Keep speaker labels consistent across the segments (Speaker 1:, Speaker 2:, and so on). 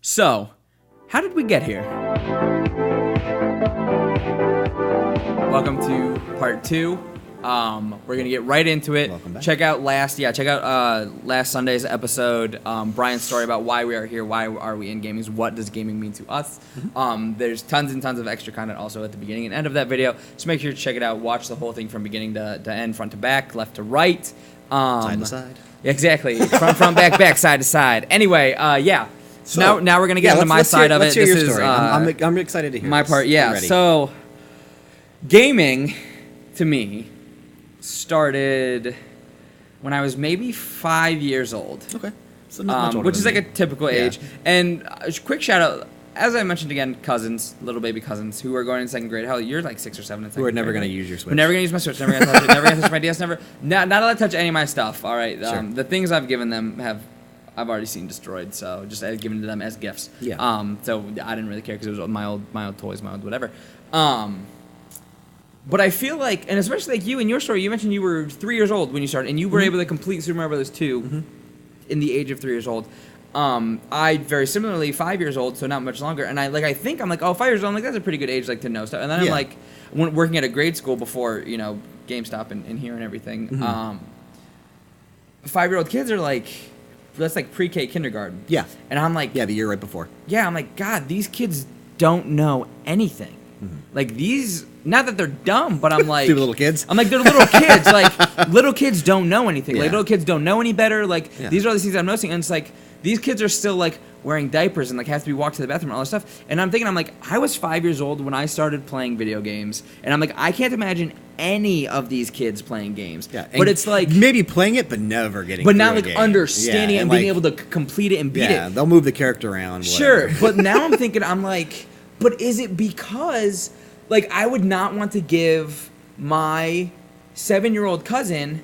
Speaker 1: So, how did we get here? Welcome to part 2. We're gonna get right into it.
Speaker 2: Welcome back.
Speaker 1: Check out last Sunday's episode. Brian's story about why we are here, why are we in gaming, what does gaming mean to us. There's tons and tons of extra content also at the beginning and end of that video. So make sure to check it out. Watch the whole thing from beginning to end, front to back, left to right,
Speaker 2: Side to side.
Speaker 1: Exactly, front, back, side to side. Anyway, yeah. So now we're gonna get into my side of it.
Speaker 2: Let's hear
Speaker 1: This
Speaker 2: your
Speaker 1: is
Speaker 2: story. I'm excited to hear
Speaker 1: my
Speaker 2: this.
Speaker 1: part. Yeah.
Speaker 2: I'm ready.
Speaker 1: So, gaming to me started when I was maybe 5 years old.
Speaker 2: Okay. So not much older
Speaker 1: Which is
Speaker 2: than
Speaker 1: like
Speaker 2: me.
Speaker 1: a typical age. And quick shout out, as I mentioned again, cousins, little baby cousins who are going in second grade. Hell, you're like 6 or 7 in second grade.
Speaker 2: Who are never going to
Speaker 1: right?
Speaker 2: use your Switch.
Speaker 1: We're never gonna use my Switch. Never gonna touch it. Never gonna touch my DS. Not allowed to touch any of my stuff. All right.
Speaker 2: Sure.
Speaker 1: The things I've given them I've already seen destroyed. So just I've given to them as gifts.
Speaker 2: Yeah.
Speaker 1: So I didn't really care because it was my old toys, my old whatever. But I feel like, and especially like you in your story, you mentioned you were 3 years old when you started, and you were able to complete Super Mario Bros. 2 in the age of 3 years old. I very similarly 5 years old, so not much longer. And I'm like, 5 years old. I'm like, that's a pretty good age, like to know stuff. And then I'm like, working at a grade school before GameStop and here and everything. 5-year-old kids are like, that's like pre-K kindergarten.
Speaker 2: Yeah.
Speaker 1: And I'm like,
Speaker 2: Yeah, the year right before.
Speaker 1: yeah, I'm like, God, these kids don't know anything. Like these, not that they're dumb, but I'm like,
Speaker 2: Stupid little kids.
Speaker 1: I'm like, they're little kids. Like little kids don't know anything. Like
Speaker 2: Yeah.
Speaker 1: little kids don't know any better. Like
Speaker 2: Yeah.
Speaker 1: these are all these things I'm noticing, and it's like these kids are still like wearing diapers and like have to be walked to the bathroom and all this stuff. And I'm thinking, I'm like, I was 5 years old when I started playing video games, and I'm like, I can't imagine any of these kids playing games.
Speaker 2: Yeah.
Speaker 1: But it's like,
Speaker 2: maybe playing it, but never getting.
Speaker 1: but
Speaker 2: through
Speaker 1: not
Speaker 2: a
Speaker 1: like
Speaker 2: game.
Speaker 1: understanding
Speaker 2: Yeah,
Speaker 1: it and being able to complete it and beat it.
Speaker 2: Yeah, they'll move the character around.
Speaker 1: Sure,
Speaker 2: whatever.
Speaker 1: but now I'm thinking, I'm like, but is it because, like, I would not want to give my 7-year-old cousin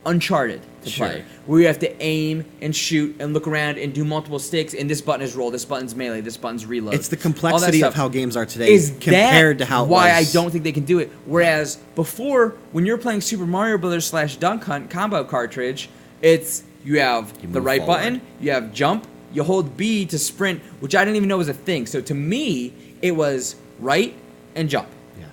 Speaker 1: Uncharted to
Speaker 2: Sure.
Speaker 1: play, where you have to aim and shoot and look around and do multiple sticks, and this button is roll, this button's melee, this button's reload.
Speaker 2: It's the
Speaker 1: all that
Speaker 2: complexity
Speaker 1: stuff.
Speaker 2: of how games are today
Speaker 1: Is
Speaker 2: compared
Speaker 1: that
Speaker 2: to how it
Speaker 1: why
Speaker 2: was.
Speaker 1: I don't think they can do it. Whereas before, when you're playing Super Mario Brothers / Dunk Hunt combo cartridge, it's you have
Speaker 2: You
Speaker 1: the
Speaker 2: move
Speaker 1: right
Speaker 2: forward.
Speaker 1: button, you have jump, you hold B to sprint, which I didn't even know was a thing. So to me, it was right and jump.
Speaker 2: Yeah.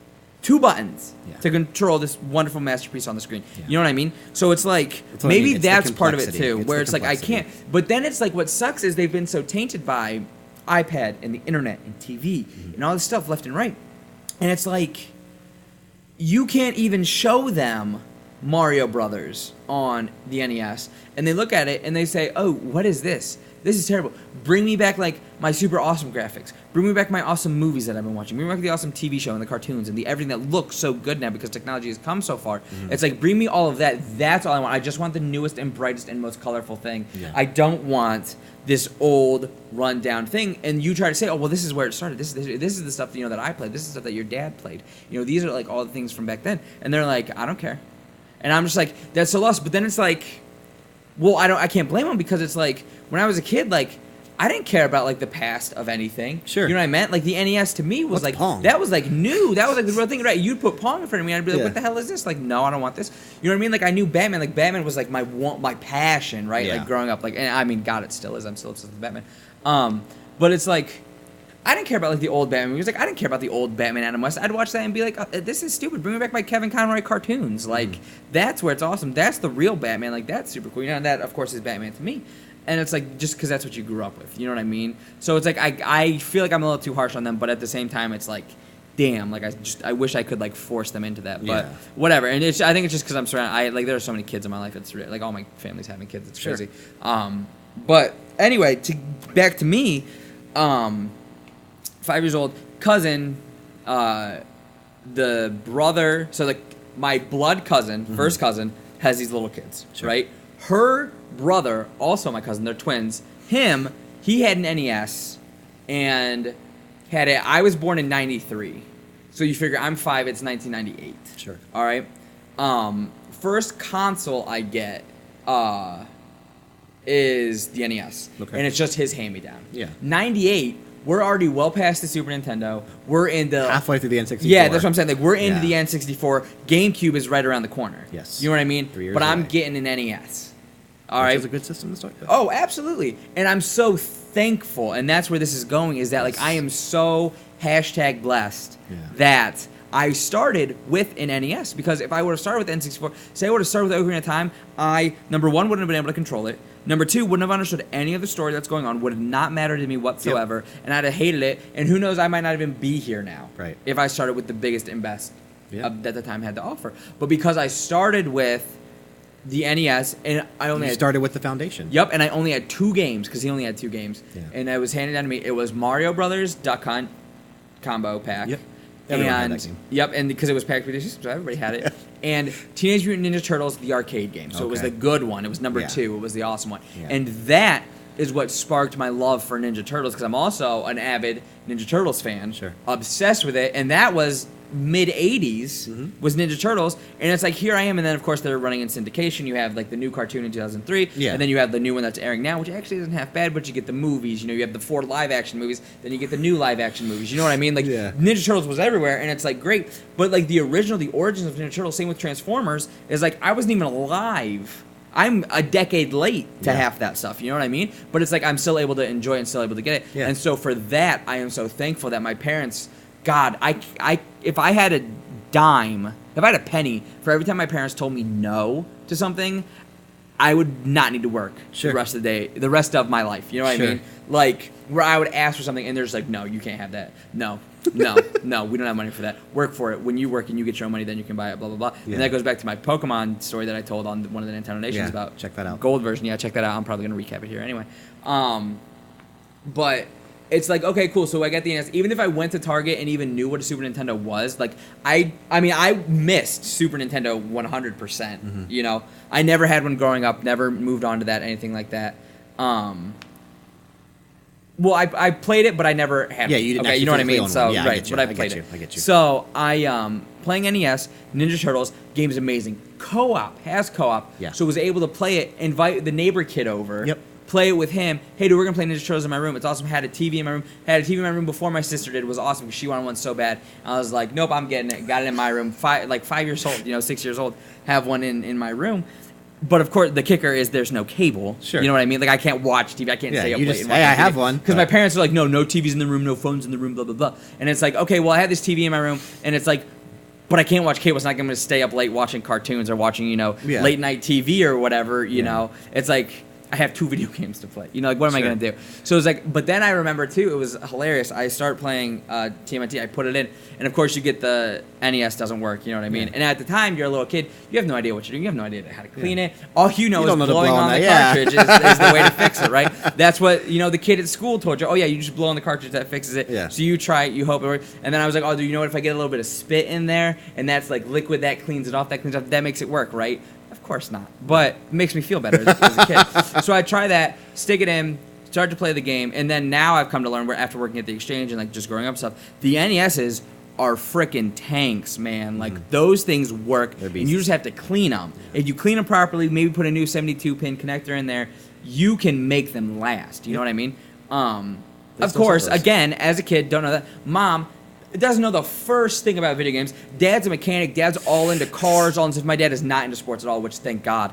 Speaker 1: 2 buttons
Speaker 2: Yeah.
Speaker 1: to control this wonderful masterpiece on the screen.
Speaker 2: Yeah.
Speaker 1: You know what I mean? So it's like,
Speaker 2: That's what I
Speaker 1: maybe
Speaker 2: mean. It's the
Speaker 1: that's part of it
Speaker 2: complexity.
Speaker 1: too,
Speaker 2: It's
Speaker 1: where
Speaker 2: the
Speaker 1: it's like, I
Speaker 2: complexity.
Speaker 1: can't. But then it's like, what sucks is they've been so tainted by iPad and the internet and TV and all this stuff left and right. And it's like, you can't even show them Mario Brothers on the NES, and they look at it and they say, "Oh, what is this? This is terrible. Bring me back like my super awesome graphics. Bring me back my awesome movies that I've been watching. Bring me back the awesome TV show and the cartoons and the everything that looks so good now because technology has come so far." It's like, bring me all of that. That's all I want. I just want the newest and brightest and most colorful thing.
Speaker 2: Yeah.
Speaker 1: I don't want this old rundown thing. And you try to say, "Oh, well, this is where it started. This is the stuff that I played. This is the stuff that your dad played. These are like all the things from back then." And they're like, "I don't care." And I'm just like, that's so lost. But then it's like, well, I can't blame them, because it's like, when I was a kid, like, I didn't care about like the past of anything.
Speaker 2: Sure.
Speaker 1: You know what I meant? Like the NES to me was
Speaker 2: What's
Speaker 1: like
Speaker 2: Pong?
Speaker 1: that was like new. That was like the real thing, right? You'd put Pong in front of me, and I'd be like,
Speaker 2: Yeah.
Speaker 1: "What the hell is this?" Like, no, I don't want this. You know what I mean? Like I knew Batman. Like Batman was like my passion, right?
Speaker 2: Yeah.
Speaker 1: Like growing up. Like, and I mean, God, it still is. I'm still obsessed with Batman. But it's like, I didn't care about like the old Batman movies. Like I didn't care about the old Batman Adam West. I'd watch that and be like, "Oh, this is stupid. Bring me back my Kevin Conroy cartoons." Like that's where it's awesome. That's the real Batman. Like that's super cool. And that of course is Batman to me. And it's like, just because that's what you grew up with. You know what I mean? So it's like, I feel like I'm a little too harsh on them, but at the same time, it's like, damn, like I wish I could like force them into that, but
Speaker 2: Yeah.
Speaker 1: whatever. And I think it's just because I'm surrounded. There are so many kids in my life. It's like all my family's having kids. It's
Speaker 2: Sure.
Speaker 1: crazy. But anyway, back to me, 5 years old cousin, the brother. So like my blood cousin, first cousin, has these little kids,
Speaker 2: Sure.
Speaker 1: right? Her brother, also my cousin, they're twins. He had an NES and had it. I was born in '93, so you figure I'm 5. It's 1998.
Speaker 2: Sure.
Speaker 1: All right. First console I get is the NES,
Speaker 2: Okay.
Speaker 1: and it's just his hand-me-down.
Speaker 2: Yeah.
Speaker 1: '98. We're already well past the Super Nintendo. We're into
Speaker 2: Halfway through the N64.
Speaker 1: Yeah, that's what I'm saying. Like we're into
Speaker 2: Yeah.
Speaker 1: the N64. GameCube is right around the corner.
Speaker 2: Yes.
Speaker 1: You know what I mean?
Speaker 2: 3 years
Speaker 1: But I'm
Speaker 2: away.
Speaker 1: getting an NES. All right.
Speaker 2: Which is a good system to start with.
Speaker 1: Oh, absolutely. And I'm so thankful, and that's where this is going, is that, like, I am so #blessed that I started with an NES, because if I would have started with N64, say I would have started with Ocarina of Time, I, number one, wouldn't have been able to control it. Number two, wouldn't have understood any of the story that's going on, would have not mattered to me whatsoever, and I'd have hated it, and who knows, I might not even be here now if I started with the biggest and best that the time had to offer. But because I started with the NES, and I only
Speaker 2: started with the foundation.
Speaker 1: Yep, and I only had 2 games, because he only had 2 games, and it was handed down to me. It was Mario Brothers Duck Hunt combo pack.
Speaker 2: Yep. Everyone had that game.
Speaker 1: Yep, and because it was packed with dishes, so everybody had it. And Teenage Mutant Ninja Turtles, the arcade game. So it was the good one. It was number 2. It was the awesome one.
Speaker 2: Yeah.
Speaker 1: And that is what sparked my love for Ninja Turtles, because I'm also an avid Ninja Turtles fan.
Speaker 2: Sure.
Speaker 1: Obsessed with it. And that was mid-'80s was Ninja Turtles, and it's like, here I am, and then of course they're running in syndication. You have like the new cartoon in 2003, and then you have the new one that's airing now, which actually isn't half bad, but you get the movies, you know, you have the 4 live-action movies, then you get the new live-action movies, you know what I mean? Like, Ninja Turtles was everywhere, and it's like, great, but like the original, the origins of Ninja Turtles, same with Transformers, is like, I wasn't even alive. I'm a decade late to half that stuff, you know what I mean? But it's like, I'm still able to enjoy it and still able to get it, and so for that, I am so thankful that my parents... God, if I had a dime, if I had a penny for every time my parents told me no to something, I would not need to work the rest of the day, the rest of my life. You know what I mean? Like, where I would ask for something and they're just like, no, you can't have that. No, we don't have money for that. Work for it. When you work and you get your own money, then you can buy it, blah, blah, blah. Yeah. And that goes back to my Pokemon story that I told on one of the Nintendo Nations about.
Speaker 2: Check that out.
Speaker 1: Gold version. Yeah, check that out. I'm probably going to recap it here anyway. But... it's like, okay, cool, so I got the NES. Even if I went to Target and even knew what a Super Nintendo was, like, I mean, I missed Super Nintendo 100%, you know? I never had one growing up, never moved on to that, anything like that. Well, I played it, but I never had
Speaker 2: you didn't
Speaker 1: you know what I mean? So,
Speaker 2: I
Speaker 1: but I played it.
Speaker 2: I get you.
Speaker 1: So, playing NES, Ninja Turtles, game's amazing. Has co-op, so was able to play it, invite the neighbor kid over. Play it with him. Hey, dude, we're gonna play Ninja Turtles in my room. It's awesome. Had a TV in my room. Had a TV in my room before my sister did. It was awesome because she wanted one so bad. I was like, nope, I'm getting it. Got it in my room. 5 years old, 6 years old. Have one in my room. But of course, the kicker is there's no cable.
Speaker 2: Sure.
Speaker 1: You know what I mean? Like, I can't watch TV. I can't stay up late.
Speaker 2: Hey, I have one.
Speaker 1: Because my parents are like, no TVs in the room, no phones in the room, blah blah blah. And it's like, okay, well, I have this TV in my room, and it's like, but I can't watch cable. It's not going to stay up late watching cartoons or watching late night TV or whatever. You know, it's like. I have 2 video games to play. Like, what am I going to do? So it was like, but then I remember, too, it was hilarious. I started playing TMNT. I put it in. And, of course, you get the NES doesn't work. You know what I mean? And at the time, you're a little kid. You have no idea what you're doing. You have no idea how to clean it. All you know is blowing on the cartridge is the way to fix it, right? That's what, the kid at school told you. Oh, yeah, you just blow on the cartridge. That fixes it.
Speaker 2: Yeah.
Speaker 1: So you try it. You hope it works. And then I was like, oh, dude, you know what? If I get a little bit of spit in there, and that's, like, liquid, that cleans it off. That makes it work, right? Of course not, but it makes me feel better as a kid. So I try that, stick it in, start to play the game, and then now I've come to learn, after working at the Exchange and like just growing up stuff, the NESs are freaking tanks, man. Like, those things work, and you just have to clean them. If you clean them properly, maybe put a new 72-pin connector in there, you can make them last. You know what I mean? Of course, again, as a kid, don't know that. Mom doesn't know the first thing about video games. Dad's a mechanic. Dad's all into cars, all into stuff. My dad is not into sports at all, which thank God.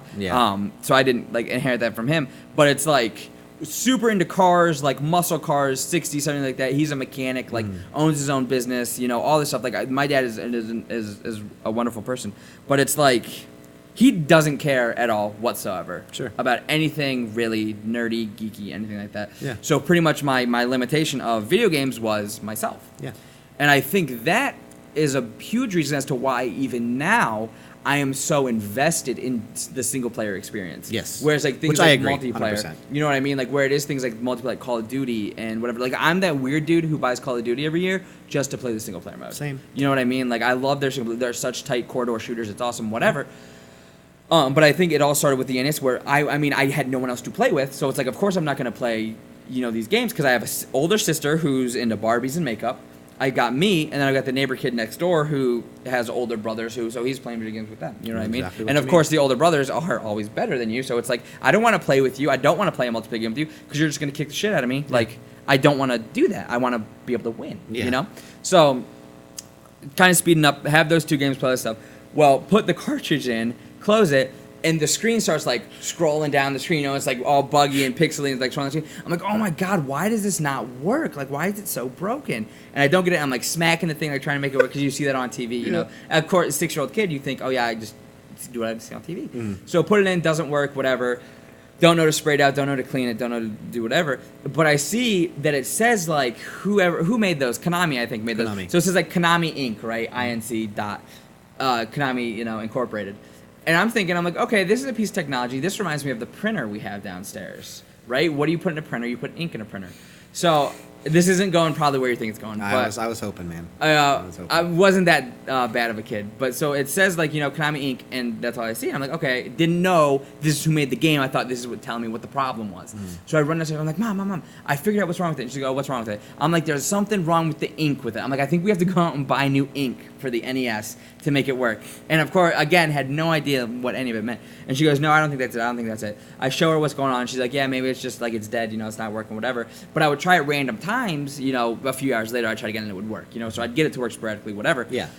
Speaker 1: So I didn't inherit that from him. But it's like super into cars, like muscle cars, 60, something like that. He's a mechanic, owns his own business, all this stuff. Like, my dad is a wonderful person. But it's like, he doesn't care at all whatsoever about anything really nerdy, geeky, anything like that. So pretty much my limitation of video games was myself. And I think that is a huge reason as to why even now I am so invested in the single player experience. Whereas like things like multiplayer, 100%. You know what I mean? Like where it is things like multiplayer, like Call of Duty and whatever. Like I'm that weird dude who buys Call of Duty every year just to play the single player mode.
Speaker 2: Same.
Speaker 1: You know what I mean? Like I love they're such tight corridor shooters. It's awesome. Whatever. But I think it all started with the NES where I had no one else to play with. So it's like, of course I'm not going to play these games because I have an older sister who's into Barbies and makeup. I got me, and then I got the neighbor kid next door who has older brothers so he's playing video games with them. You know what I mean? And of course, the older brothers are always better than you. So it's like, I don't want to play with you. I don't want to play a multiplayer game with you because you're just going to kick the shit out of me. Like, I don't want to do that. I want to be able to win, So, kind of speeding up, have those 2 games, play this stuff. Well, put the cartridge in, close it, and the screen starts like scrolling down the screen. You know, it's like all buggy and pixely and like scrolling the screen. I'm like, oh my god, why does this not work? Like, why is it so broken? And I don't get it. I'm like smacking the thing, like trying to make it work because you see that on TV. You know, of course, a 6-year-old kid, you think, oh yeah, I just do what I see on TV. So put it in, doesn't work, whatever. Don't know to spray it out, don't know to clean it, don't know to do whatever. But I see that it says like who made those? Konami, I think, made those. So it says like Konami Inc., right? INC dot Konami, you know, Incorporated. And I'm thinking, I'm like, okay, this is a piece of technology. This reminds me of the printer we have downstairs, right? What do you put in a printer? You put ink in a printer. So this isn't going probably where you think it's going.
Speaker 2: I was hoping, man.
Speaker 1: I wasn't that bad of a kid. But so it says, like, you know, Konami Inc., and that's all I see. I'm like, okay, didn't know this is who made the game. I thought this is what telling me what the problem was. So I run downstairs. I'm like, Mom, I figured out what's wrong with it. And she goes, oh, what's wrong with it? I'm like, there's something wrong with the ink with it. I'm like, I think we have to go out and buy new ink for the NES to make it work. And of course, again, had no idea what any of it meant. And she goes, no, I don't think that's it. I show her what's going on. She's like, yeah, maybe it's just like it's dead, you know, it's not working, whatever. But I would try at random times, you know, a few hours later, I'd try again and it would work, you know, so I'd get it to work sporadically, whatever.
Speaker 2: Yeah.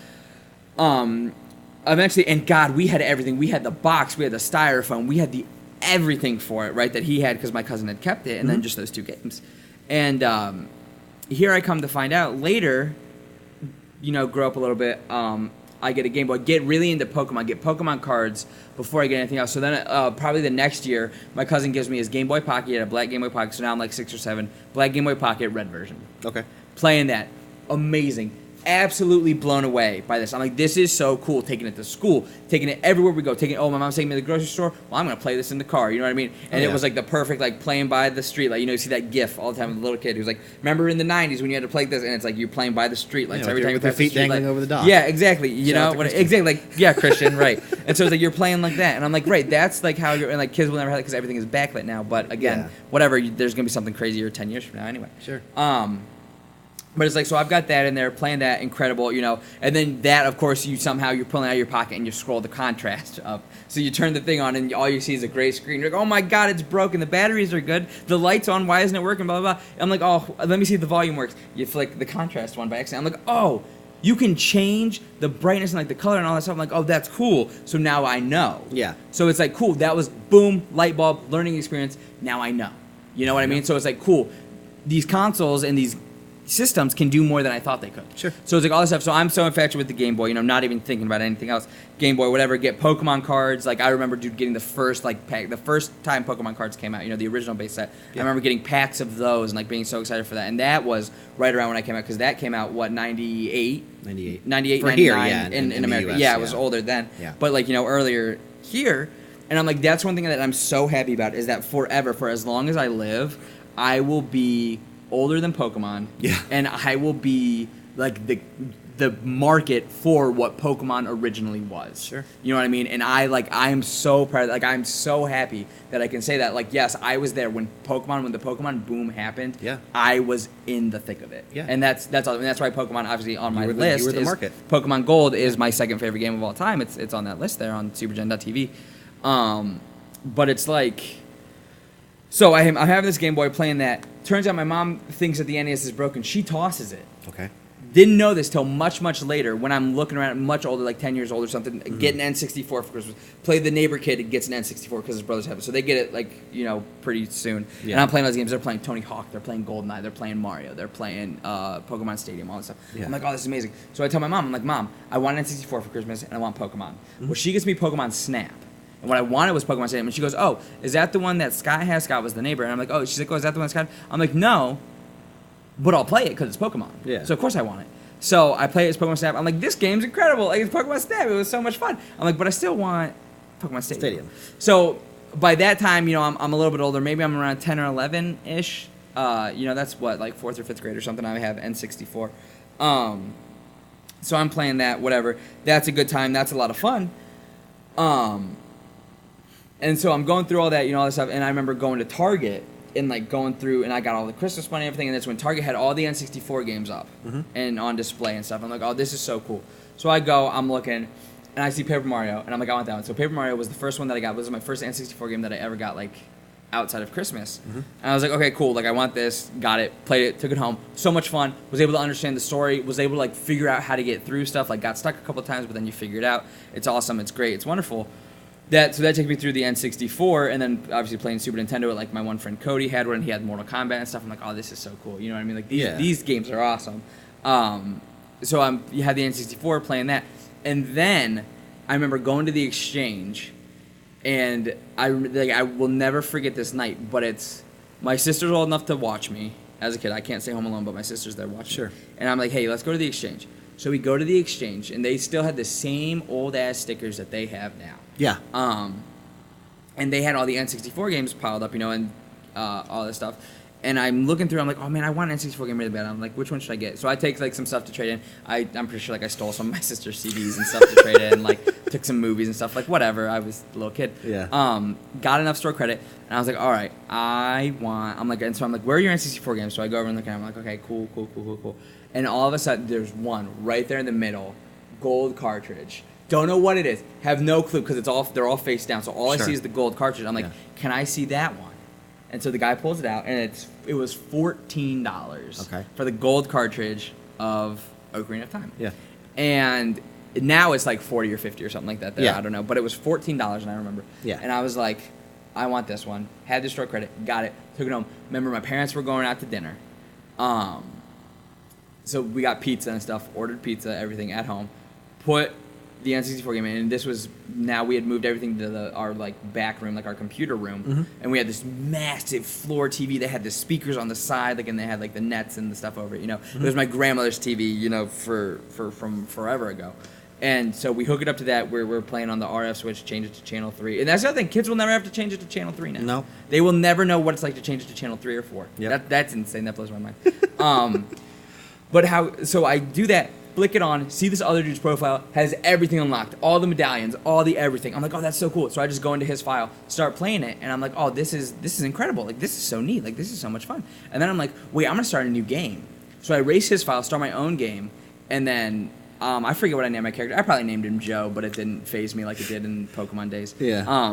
Speaker 1: Eventually, and God, we had everything. We had the box, we had the styrofoam, we had the everything for it, right, that he had because my cousin had kept it, and then just those 2 games. And here I come to find out later, you know, grow up a little bit, I get a Game Boy, get really into Pokemon, get Pokemon cards before I get anything else. So then probably the next year, my cousin gives me his Game Boy Pocket. He had a black Game Boy Pocket, so now I'm like 6 or 7. Black Game Boy Pocket, red version.
Speaker 2: Okay.
Speaker 1: Playing that. Amazing. Absolutely blown away by this. I'm like, this is so cool. Taking it to school, taking it everywhere we go. Oh, my mom's taking me to the grocery store. Well, I'm going to play this in the car. You know what I mean? And it was like the perfect, like, playing by the street. Like, you know, you see that GIF all the time with a little kid who's like, remember in the 90s when you had to play this? And it's like you're playing by the street. Like, so every time you
Speaker 2: with your feet dangling over the dock.
Speaker 1: Yeah, exactly. You know? Exactly. Like, yeah, Christian, right. And so it's like you're playing like that. And I'm like, right, that's like how you're, and like kids will never have it because everything is backlit now. But again, whatever, there's going to be something crazier 10 years from now anyway.
Speaker 2: Sure.
Speaker 1: But it's like, so I've got that in there, playing that, incredible, you know, and then that, of course, you're pulling out of your pocket and you scroll the contrast up. So you turn the thing on and all you see is a gray screen. You're like, oh my God, it's broken. The batteries are good. The light's on. Why isn't it working? Blah, blah, blah. I'm like, oh, let me see if the volume works. You flick the contrast one by accident. I'm like, oh, you can change the brightness and like the color and all that stuff. I'm like, oh, that's cool. So now I know.
Speaker 2: Yeah.
Speaker 1: So it's like, cool. That was boom, light bulb, learning experience. Now I know. You know what I mean? So it's like, cool. These consoles and these systems can do more than I thought they could.
Speaker 2: Sure.
Speaker 1: So it's like all this stuff. So I'm so infatuated with the Game Boy, you know, not even thinking about anything else. Game Boy, whatever. Get Pokemon cards. Like I remember, dude, getting the first pack, the first time Pokemon cards came out. You know, the original base set. Yeah. I remember getting packs of those and like being so excited for that. And that was right around when I came out because that came out 98,
Speaker 2: for
Speaker 1: 99
Speaker 2: here, yeah,
Speaker 1: in America.
Speaker 2: US,
Speaker 1: yeah, it was older then.
Speaker 2: Yeah.
Speaker 1: But like, you know, earlier here. And I'm like, that's one thing that I'm so happy about is that forever, for as long as I live, I will be older than Pokemon, and I will be like the market for what Pokemon originally was.
Speaker 2: Sure.
Speaker 1: You know what I mean? And I am so proud. Like I'm so happy that I can say that. Like yes, I was there when the Pokemon boom happened.
Speaker 2: Yeah.
Speaker 1: I was in the thick of it.
Speaker 2: Yeah.
Speaker 1: And that's all. And that's why Pokemon obviously on my list.
Speaker 2: You were the market.
Speaker 1: Pokemon Gold is my second favorite game of all time. It's on that list there on SuperGen.tv. But it's like. So I'm having this Game Boy playing that. Turns out my mom thinks that the NES is broken. She tosses it.
Speaker 2: Okay.
Speaker 1: Didn't know this till much, much later when I'm looking around, much older, like 10 years old or something, get an N64 for Christmas. Play the neighbor kid and gets an N64 because his brothers have it. So they get it, like, you know, pretty soon. Yeah. And I'm playing those games. They're playing Tony Hawk. They're playing GoldenEye. They're playing Mario. They're playing Pokemon Stadium, all that stuff. Yeah. I'm like, oh, this is amazing. So I tell my mom, I'm like, Mom, I want an N64 for Christmas and I want Pokemon. Well, she gets me Pokemon Snap. And what I wanted was Pokemon Stadium. And she goes, oh, is that the one that Scott has? Scott was the neighbor. And I'm like, oh, she's like, oh, is that the one that Scott has? I'm like, no, but I'll play it because it's Pokemon. Yeah. So of course I want it. So I play it as Pokemon Snap. I'm like, this game's incredible. Like, it's Pokemon Snap. It was so much fun. I'm like, but I still want Pokemon Stadium. So by that time, you know, I'm a little bit older. Maybe I'm around 10 or 11-ish. You know, that's what, like 4th or 5th grade or something. I have N64. So I'm playing that, whatever. That's a good time. That's a lot of fun. And so I'm going through all that, you know, all this stuff, and I remember going to Target and like going through, and I got all the Christmas money and everything, and that's when Target had all the N64 games up and on display and stuff. I'm like, oh, this is so cool. So I go, I'm looking, and I see Paper Mario, and I'm like, I want that one. So Paper Mario was the first one that I got. It was my first N64 game that I ever got, like, outside of Christmas. And I was like, okay, cool, like, I want this, got it, played it, took it home. So much fun, was able to understand the story, was able to, like, figure out how to get through stuff, like, got stuck a couple of times, but then you figure it out. It's awesome, it's great, it's wonderful. So that takes me through the N64, and then obviously playing Super Nintendo. Like my one friend Cody had one, and he had Mortal Kombat and stuff. I'm like, oh, this is so cool. You know what I mean? Like these games are awesome. So you had the N64 playing that, and then I remember going to the exchange, and I will never forget this night. But it's my sister's old enough to watch me as a kid. I can't stay home alone, but my sister's there watching.
Speaker 2: Sure.
Speaker 1: And I'm like, hey, let's go to the exchange. So we go to the exchange, and they still had the same old ass stickers that they have now.
Speaker 2: Yeah.
Speaker 1: And they had all the N64 games piled up, and all this stuff. And I'm looking through, I'm like, oh man, I want an N64 game really bad. I'm like, which one should I get? So I take like some stuff to trade in. I'm pretty sure like I stole some of my sister's CDs and stuff to trade in, like took some movies and stuff, like whatever. I was a little kid.
Speaker 2: Yeah.
Speaker 1: Got enough store credit, and I was like, all right, I'm like, where are your N64 games? So I go over and look at them. I'm like, okay, cool. And all of a sudden, there's one right there in the middle, gold cartridge. Don't know what it is. Have no clue because they're all face down. So all I see is the gold cartridge. I'm like, can I see that one? And so the guy pulls it out, and it was $14 for the gold cartridge of Ocarina of Time.
Speaker 2: Yeah.
Speaker 1: And now it's like 40 or 50 or something like that. There.
Speaker 2: Yeah.
Speaker 1: I don't know, but it was $14, and I remember.
Speaker 2: Yeah.
Speaker 1: And I was like, I want this one. Had the store credit, got it, took it home. Remember, my parents were going out to dinner. So we got pizza and stuff, ordered pizza, everything at home, put the N64 game in, and this was, now we had moved everything to our like back room, like our computer room, and we had this massive floor TV that had the speakers on the side, like, and they had like the nets and the stuff over it, It was my grandmother's TV, from forever ago. And so we hook it up to that, where we're playing on the RF switch, change it to channel 3. And that's the other thing, kids will never have to change it to channel 3 now.
Speaker 2: No.
Speaker 1: They will never know what it's like to change it to channel 3 or 4.
Speaker 2: Yep.
Speaker 1: That's insane, that blows my mind. So I do that, flick it on, see this other dude's profile, has everything unlocked, all the medallions, all the everything. I'm like, oh, that's so cool. So I just go into his file, start playing it, and I'm like, oh, this is incredible. Like, this is so neat. Like, this is so much fun. And then I'm like, wait, I'm going to start a new game. So I erase his file, start my own game, and then I forget what I named my character. I probably named him Joe, but it didn't faze me like it did in Pokemon days.
Speaker 2: Yeah.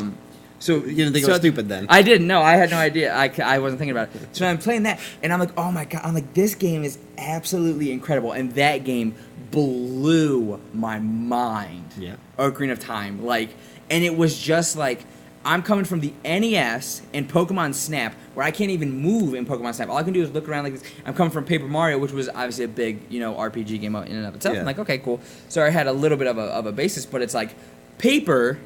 Speaker 1: So
Speaker 2: you didn't think it was stupid then?
Speaker 1: I didn't. No, I had no idea. I wasn't thinking about it. So I'm playing that, and I'm like, oh my god! I'm like, this game is absolutely incredible, and that game blew my mind.
Speaker 2: Yeah.
Speaker 1: Ocarina of Time, and it was just like, I'm coming from the NES and Pokemon Snap, where I can't even move in Pokemon Snap. All I can do is look around like this. I'm coming from Paper Mario, which was obviously a big, RPG game in and of itself.
Speaker 2: Yeah.
Speaker 1: I'm like, okay, cool. So I had a little bit of a basis, but it's like paper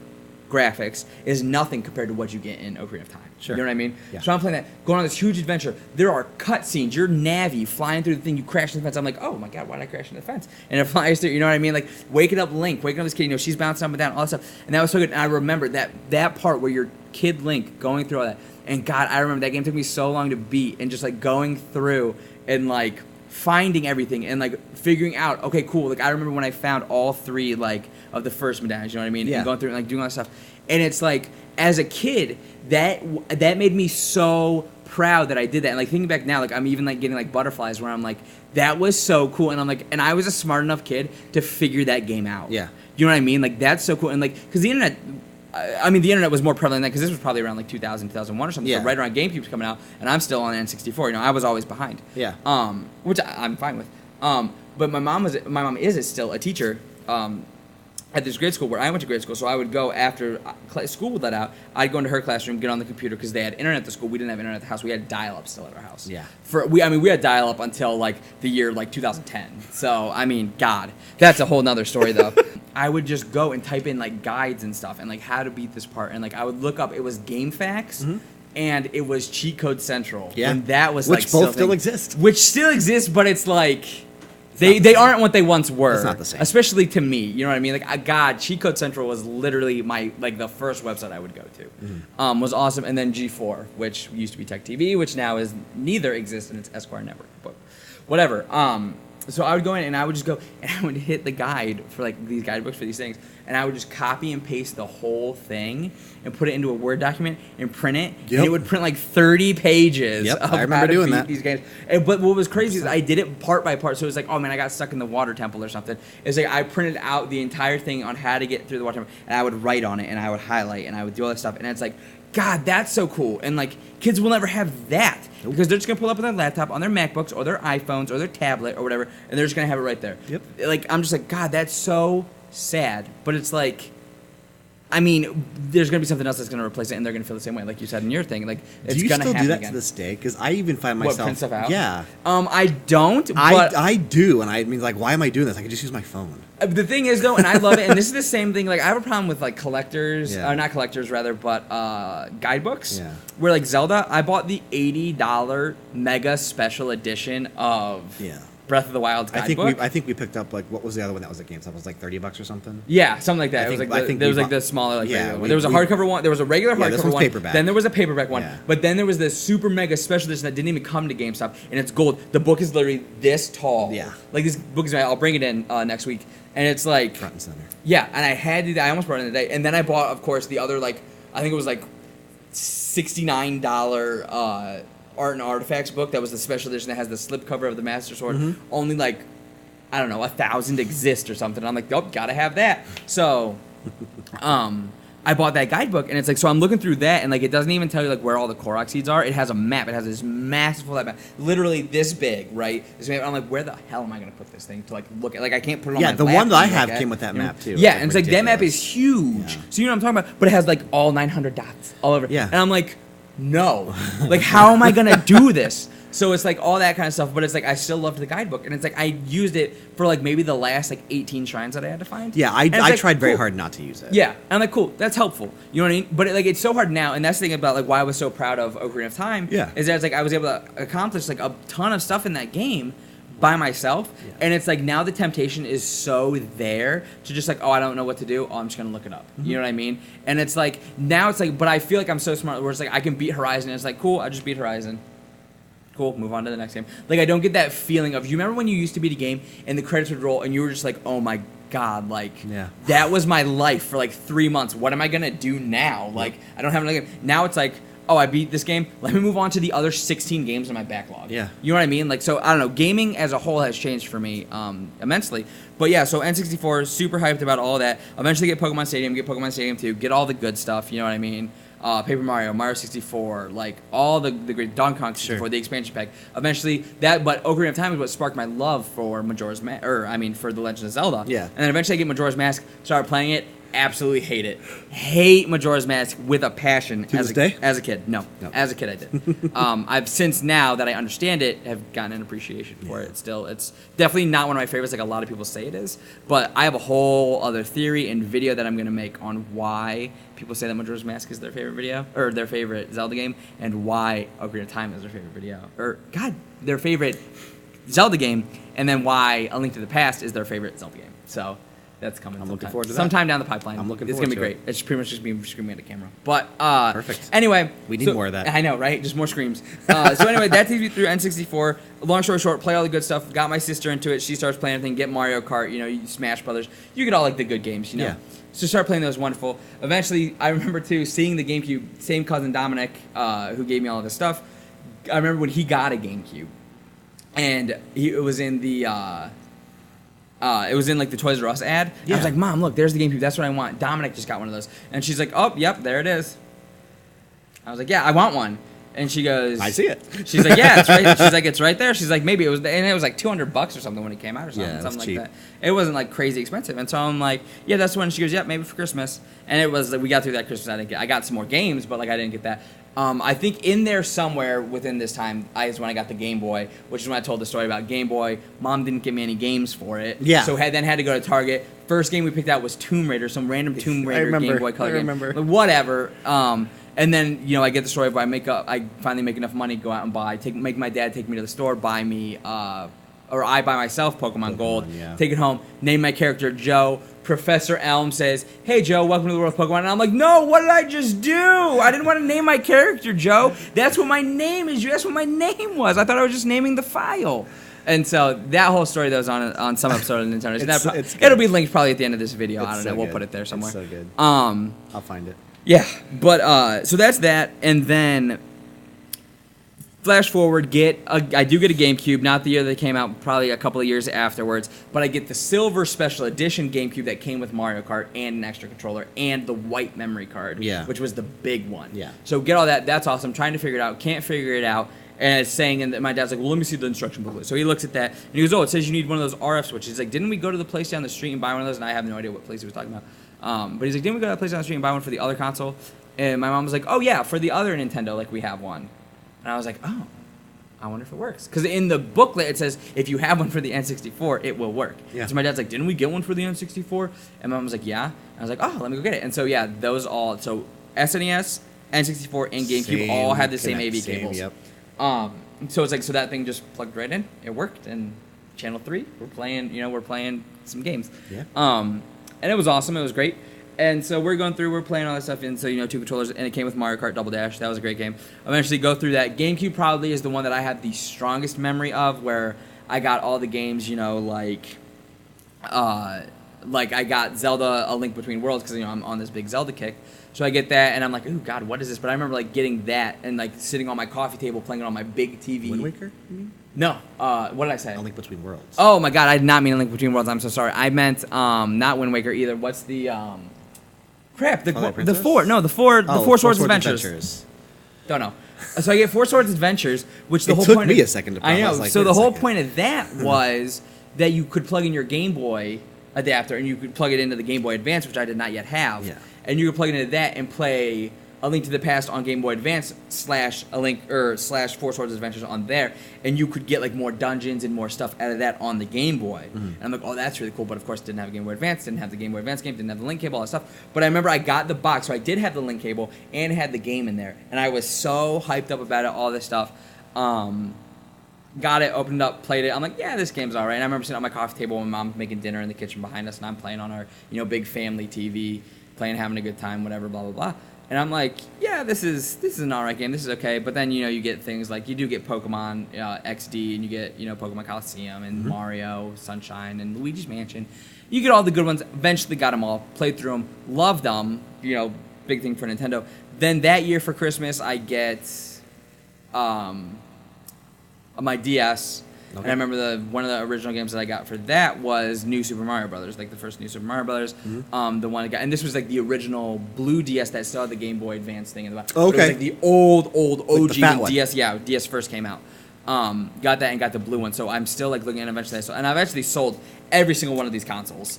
Speaker 1: graphics is nothing compared to what you get in Ocarina of Time.
Speaker 2: Sure.
Speaker 1: You know what I mean?
Speaker 2: Yeah.
Speaker 1: So I'm playing that, going on this huge adventure. There are cutscenes. You're Navi flying through the thing. You crash into the fence. I'm like, oh my god, why did I crash into the fence? And it flies through. You know what I mean? Like waking up Link, waking up this kid. She's bouncing up and down, all that stuff. And that was so good. And I remember that part where you're Kid Link going through all that. And God, I remember that game took me so long to beat, and just like going through and like finding everything and like figuring out, okay, cool. Like I remember when I found all 3 like of the first medallions, you know what I mean?
Speaker 2: Yeah.
Speaker 1: And going through and like doing all that stuff. And it's like, as a kid, that made me so proud that I did that. And like thinking back now, like I'm even like getting like butterflies where I'm like, that was so cool. And I'm like, and I was a smart enough kid to figure that game out.
Speaker 2: Yeah.
Speaker 1: You know what I mean? Like that's so cool. And like, because the internet, the internet was more prevalent than that, because this was probably around like 2000, 2001 or something.
Speaker 2: Yeah.
Speaker 1: So right around GameCube's coming out, and I'm still on N64. I was always behind.
Speaker 2: Yeah.
Speaker 1: Which I'm fine with. But my mom is still a teacher. At this grade school where I went to grade school, so I would go after school would let out. I'd go into her classroom, get on the computer, because they had internet at the school. We didn't have internet at the house. We had dial-up still at our house.
Speaker 2: Yeah.
Speaker 1: We had dial-up until like the year like 2010. So God, that's a whole nother story though. I would just go and type in like guides and stuff and like how to beat this part, and like I would look up. It was GameFAQs. And it was Cheat Code Central.
Speaker 2: Yeah.
Speaker 1: And that was
Speaker 2: which both still exist.
Speaker 1: Which still exists, but it's like. They aren't what they once were.
Speaker 2: It's not the same.
Speaker 1: Especially to me. You know what I mean? Like, God, Cheat Code Central was literally the first website I would go to. Was awesome. And then G4, which used to be Tech TV, which now is neither exists, and it's Esquire Network. But whatever. So I would go in and I would just go and I would hit the guide for like these guidebooks for these things, and I would just copy and paste the whole thing and put it into a Word document and print it.
Speaker 2: Yep.
Speaker 1: And it would print like 30 pages.
Speaker 2: Yep,
Speaker 1: Of
Speaker 2: I remember doing that.
Speaker 1: These games. But what was crazy is I did it part by part. So it was like, oh man, I got stuck in the water temple or something. It's like I printed out the entire thing on how to get through the water temple, and I would write on it, and I would highlight, and I would do all that stuff. And it's like, God, that's so cool. And like kids will never have that, because they're just gonna pull up on their laptop, on their MacBooks or their iPhones or their tablet or whatever, and they're just gonna have it right there.
Speaker 2: Yep.
Speaker 1: Like I'm just like, God, that's so sad. But it's like, I mean, there's gonna be something else that's gonna replace it, and they're gonna feel the same way, like you said in your thing. Like, it's
Speaker 2: do you
Speaker 1: gonna
Speaker 2: still
Speaker 1: happen
Speaker 2: do that
Speaker 1: again.
Speaker 2: to this day? Because I even find myself
Speaker 1: print stuff out?
Speaker 2: Yeah,
Speaker 1: I don't. But
Speaker 2: I do, and I mean, like, why am I doing this? I can just use my phone.
Speaker 1: the thing is, though, and I love it, and this is the same thing. Like, I have a problem with like collectors,
Speaker 2: Yeah.
Speaker 1: not collectors, rather, but guidebooks.
Speaker 2: Yeah.
Speaker 1: Where like Zelda, I bought the $80 mega special edition of
Speaker 2: Yeah.
Speaker 1: Breath of the Wild's guidebook.
Speaker 2: I think we picked up, like, what was the other one that was at GameStop? It was like $30 or something.
Speaker 1: Yeah, something like that.
Speaker 2: I
Speaker 1: It was
Speaker 2: think-
Speaker 1: like
Speaker 2: I think
Speaker 1: there
Speaker 2: we
Speaker 1: was like
Speaker 2: bought-
Speaker 1: the smaller like
Speaker 2: yeah,
Speaker 1: regular one.
Speaker 2: we-
Speaker 1: There was a
Speaker 2: we-
Speaker 1: hardcover one. There was a regular
Speaker 2: Yeah, this
Speaker 1: hardcover
Speaker 2: one's
Speaker 1: one.
Speaker 2: paperback.
Speaker 1: Then there was a paperback one.
Speaker 2: Yeah.
Speaker 1: But then there was this super mega special edition that didn't even come to GameStop, and it's gold. The book is literally this tall.
Speaker 2: Yeah.
Speaker 1: Like this book is. I'll bring it in next week, and it's like
Speaker 2: Front and center.
Speaker 1: yeah. And I had to. I almost brought it in today, and then I bought, of course, the other like I think it was like $69 Art and Artifacts book that was the special edition that has the slipcover of the Master Sword.
Speaker 2: Mm-hmm.
Speaker 1: Only like I don't know 1,000 exist or something. I'm like, oh, gotta have that. So, I bought that guidebook, and it's like, so I'm looking through that, and like it doesn't even tell you like where all the Korok seeds are. It has a map. It has this massive full map, literally this big, right? This map. I'm like, where the hell am I gonna put this thing to like look at? Like I can't put it on my
Speaker 2: Yeah, the
Speaker 1: lap
Speaker 2: one that I
Speaker 1: and look
Speaker 2: have
Speaker 1: at
Speaker 2: came
Speaker 1: it.
Speaker 2: with that
Speaker 1: You know?
Speaker 2: map, too.
Speaker 1: Yeah,
Speaker 2: It's,
Speaker 1: and it's like that map is
Speaker 2: ridiculous.
Speaker 1: huge.
Speaker 2: Yeah.
Speaker 1: So you know what I'm talking about? But it has like all 900 dots all over.
Speaker 2: Yeah.
Speaker 1: And I'm like, no, like how am I gonna do this? So it's like all that kind of stuff, but it's like I still loved the guidebook, and it's like I used it for like maybe the last like 18 shrines that I had to find.
Speaker 2: Yeah,
Speaker 1: And it's
Speaker 2: I
Speaker 1: like,
Speaker 2: tried very
Speaker 1: cool.
Speaker 2: hard not to use it.
Speaker 1: Yeah, and I'm like, cool, that's helpful. You know what I mean? But like it's so hard now, and that's the thing about like why I was so proud of Ocarina of Time.
Speaker 2: Yeah.
Speaker 1: Is that it's like I was able to accomplish like a ton of stuff in that game by myself,
Speaker 2: Yeah.
Speaker 1: and it's like now the temptation is so there to just like, oh, I don't know what to do. Oh, I'm just gonna look it up. You know what I mean? And it's like now it's like, but I feel like I'm so smart where it's like I can beat Horizon. And it's like, cool, I just beat Horizon. Cool, move on to the next game. Like I don't get that feeling of, you remember when you used to beat a game and the credits would roll and you were just like, oh my god, like
Speaker 2: Yeah.
Speaker 1: that was my life for like 3 months. What am I gonna do now? Like I don't have another game. Now it's like, oh, I beat this game. Let me move on to the other 16 games in my backlog.
Speaker 2: Yeah.
Speaker 1: You know what I mean? Like, so I don't know. Gaming as a whole has changed for me immensely. But yeah, so N64, super hyped about all that. Eventually get Pokemon Stadium, get Pokemon Stadium 2, get all the good stuff. You know what I mean? Paper Mario, Mario 64, like all the great Donkey Kong 64,
Speaker 2: Sure.
Speaker 1: the expansion pack. Eventually that, but Ocarina of Time is what sparked my love for Majora's Mask, for The Legend of Zelda.
Speaker 2: Yeah.
Speaker 1: And then eventually I get Majora's Mask, started playing it. Absolutely hate it. Hate Majora's Mask with a passion.
Speaker 2: To this day?
Speaker 1: As a kid, no. As a kid, I did. I've since now that I understand it, have gotten an appreciation for it. Still, it's definitely not one of my favorites, like a lot of people say it is. But I have a whole other theory and video that I'm gonna make on why people say that Majora's Mask is their favorite video or their favorite Zelda game, and why Ocarina of Time is their favorite video, or their favorite Zelda game, and then why A Link to the Past is their favorite Zelda game. So. That's coming.
Speaker 2: I'm looking
Speaker 1: sometime.
Speaker 2: forward to that.
Speaker 1: Sometime down the pipeline.
Speaker 2: I'm looking
Speaker 1: It's
Speaker 2: forward
Speaker 1: gonna be
Speaker 2: to
Speaker 1: great.
Speaker 2: it.
Speaker 1: It's pretty much just me screaming at the camera. But
Speaker 2: Perfect.
Speaker 1: Anyway,
Speaker 2: We need more of that.
Speaker 1: I know, right? Just more screams. So anyway, that takes me through N64. Long story short, play all the good stuff. Got my sister into it. She starts playing everything. Get Mario Kart. You know, you Smash Brothers. You get all like the good games. You know.
Speaker 2: Yeah.
Speaker 1: So start playing those. Wonderful. Eventually, I remember too seeing the GameCube. Same cousin Dominic, who gave me all of this stuff. I remember when he got a GameCube, and it was in the. It was in like the Toys R Us ad.
Speaker 2: Yeah.
Speaker 1: I was like, Mom, look, there's the GameCube. That's what I want. Dominic just got one of those. And she's like, oh, yep, there it is. I was like, yeah, I want one. And she goes,
Speaker 2: I see it.
Speaker 1: She's like, yeah, it's right. She's like, it's right there. She's like, maybe it was, and it was like $200 or something when it came out or something,
Speaker 2: Yeah, that's
Speaker 1: something like
Speaker 2: cheap.
Speaker 1: that. It wasn't like crazy expensive. And so I'm like, yeah, that's when she goes, yeah, maybe for Christmas. And it was like, we got through that Christmas. I got some more games, but like I didn't get that. I think in there somewhere within this time is when I got the Game Boy, which is when I told the story about Game Boy. Mom didn't give me any games for it.
Speaker 2: Yeah.
Speaker 1: So had to go to Target. First game we picked out was Tomb Raider, some random Tomb Raider
Speaker 2: remember.
Speaker 1: Game Boy Color
Speaker 2: I
Speaker 1: game.
Speaker 2: remember.
Speaker 1: But whatever. And then, you know, I get the story of I finally make enough money, go out and make my dad take me to the store, buy me, or I buy myself Pokemon Gold,
Speaker 2: yeah.
Speaker 1: take it home, name my character Joe. Professor Elm says, hey, Joe, welcome to the world of Pokemon. And I'm like, no, what did I just do? I didn't want to name my character Joe. That's what my name is. That's what my name was. I thought I was just naming the file. And so that whole story that was on some episode of Nintendo.
Speaker 2: It's good.
Speaker 1: It'll be linked probably at the end of this video. I
Speaker 2: It's
Speaker 1: don't
Speaker 2: so
Speaker 1: know. We'll
Speaker 2: good.
Speaker 1: put it there somewhere.
Speaker 2: It's so good.
Speaker 1: I'll
Speaker 2: find it.
Speaker 1: Yeah, but so that's that, and then flash forward, I do get a GameCube, not the year that it came out, probably a couple of years afterwards, but I get the silver special edition GameCube that came with Mario Kart and an extra controller and the white memory card,
Speaker 2: Yeah.
Speaker 1: which was the big one.
Speaker 2: Yeah.
Speaker 1: So get all that. That's awesome. Trying to figure it out. Can't figure it out. And it's saying, and my dad's like, well, let me see the instruction booklet. So he looks at that, and he goes, oh, it says you need one of those RF switches. He's like, didn't we go to the place down the street and buy one of those? And I have no idea what place he was talking about. But he's like, didn't we go to the PlayStation Street and buy one for the other console? And my mom was like, oh yeah, for the other Nintendo, like we have one. And I was like, oh, I wonder if it works. Because in the booklet it says if you have one for the N64, it will work.
Speaker 2: Yeah.
Speaker 1: So my dad's like, didn't we get one for the N64? And my mom was like, yeah. And I was like, oh, let me go get it. And so yeah, those all, so SNES, N64, and GameCube all had the same AV cables.
Speaker 2: Yep.
Speaker 1: So it's like, so that thing just plugged right in. It worked. And Channel 3, we're playing some games.
Speaker 2: Yeah.
Speaker 1: And it was awesome. It was great. And so we're going through, we're playing all that stuff, and so, 2 controllers, and it came with Mario Kart Double Dash. That was a great game. Eventually go through that. GameCube probably is the one that I have the strongest memory of, where I got all the games, like I got Zelda A Link Between Worlds, because, I'm on this big Zelda kick. So I get that, and I'm like, ooh, God, what is this? But I remember, getting that and, sitting on my coffee table playing it on my big TV.
Speaker 2: Wind Waker?
Speaker 1: No. What did I say?
Speaker 2: A Link Between Worlds.
Speaker 1: Oh, my God, I did not mean A Link Between Worlds. I'm so sorry. I meant not Wind Waker either. What's the... Crap, the Four Swords Adventures. Don't know. So I get Four Swords Adventures, which the whole point...
Speaker 2: It took me a second to
Speaker 1: I know.
Speaker 2: like,
Speaker 1: so the whole point of that was that you could plug in your Game Boy adapter, and you could plug it into the Game Boy Advance, which I did not yet have.
Speaker 2: Yeah.
Speaker 1: And you could plug it into that and play A Link to the Past on Game Boy Advance /slash Four Swords Adventures on there, and you could get more dungeons and more stuff out of that on the Game Boy. Mm-hmm. And I'm like, oh, that's really cool. But of course, didn't have a Game Boy Advance, didn't have the Game Boy Advance game, didn't have the link cable, all that stuff. But I remember I got the box, so I did have the link cable and had the game in there, and I was so hyped up about it, all this stuff. Got it, opened it up, played it. I'm like, yeah, this game's all right. And I remember sitting at my coffee table when Mom's making dinner in the kitchen behind us, and I'm playing on our big family TV, playing, having a good time, whatever, blah blah blah. And I'm like, yeah, this is an alright game. This is okay. But then you get things like you do get Pokemon XD, and you get Pokemon Coliseum and Mario Sunshine and Luigi's Mansion. You get all the good ones. Eventually got them all, played through them, loved them. Big thing for Nintendo. Then that year for Christmas, I get my DS. Okay. And I remember one of the original games that I got for that was New Super Mario Brothers, the first New Super Mario Brothers. Mm-hmm. The one I got, and this was the original blue DS that still had the Game Boy Advance thing in the back.
Speaker 2: Oh, okay.
Speaker 1: It was the old OG
Speaker 2: when
Speaker 1: DS. Yeah, DS first came out. Got that and got the blue one. So I'm still looking at eventually. And I've actually sold every single one of these consoles.